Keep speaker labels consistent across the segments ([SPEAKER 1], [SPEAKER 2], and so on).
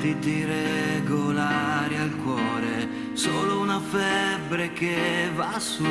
[SPEAKER 1] battiti regolari al cuore, solo una febbre che va su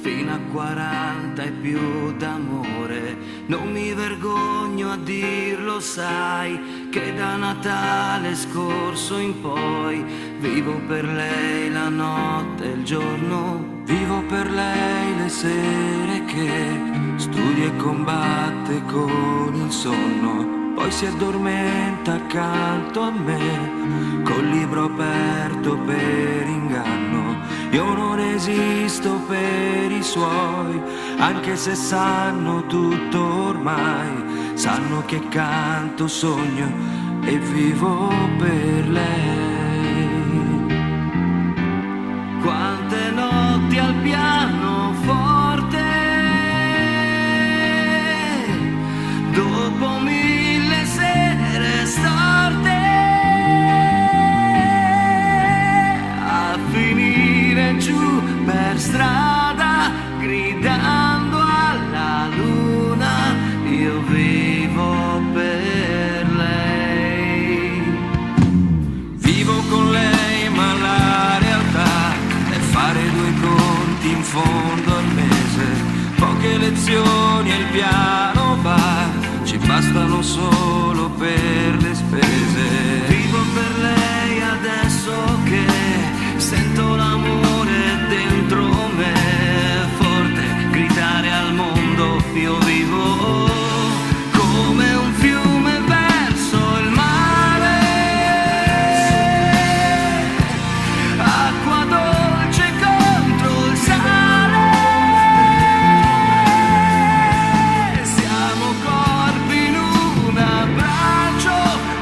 [SPEAKER 1] fino a 40 e più d'amore. Non mi vergogno a dirlo, sai, che da Natale scorso in poi vivo per lei la notte e il giorno, vivo per lei le sere che studia e combatte con il sonno. Poi si addormenta accanto a me, col libro aperto per inganno. Io non esisto per i suoi, anche se sanno tutto ormai. Sanno che canto, sogno e vivo per lei. Quante notti al pianoforte, dopo 1000 sere storte, a finire giù per strada, gridando alla luna, io vivo per lei. Vivo con lei, ma la realtà è fare due conti in fondo al mese. Poche lezioni e il piano bar ci bastano solo per le spese. Vivo per lei adesso che sento l'amore dentro me, forte gridare al mondo, io vivo come un fiume verso il mare, acqua dolce contro il sale. Siamo corpi in un abbraccio,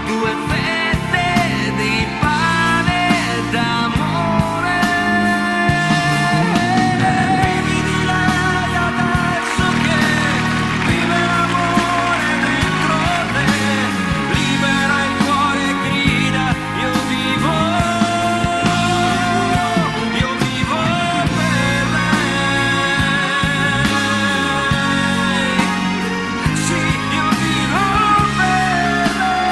[SPEAKER 1] due fette di pane d'amore. Vivi di lei adesso che vive l'amore dentro te, libera il cuore e grida, io vivo per lei. Sì, io vivo per lei.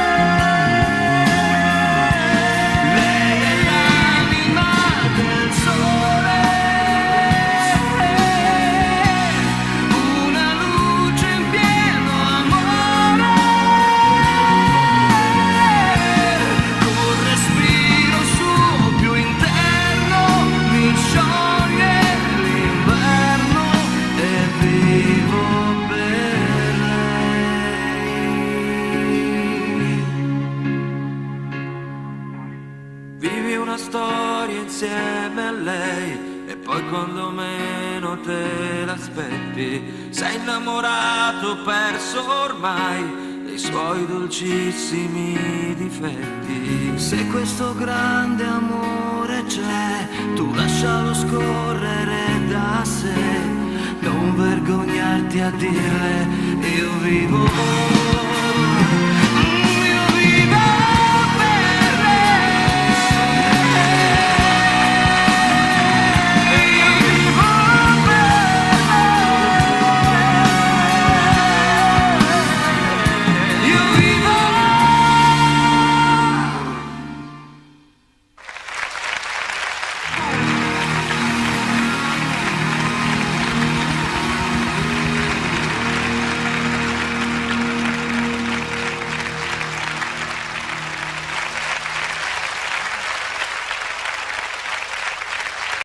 [SPEAKER 1] Lei è l'anima del sole, una luce in pieno amore, col respiro suo più interno mi scioglie l'inverno e vivo per lei. Vivi una storia insieme a lei e poi quando meno te l'aspetti sei innamorato, perso ormai dei suoi dolcissimi difetti. Se questo grande amore c'è, tu lascialo scorrere da sé, non vergognarti a dirle io vivo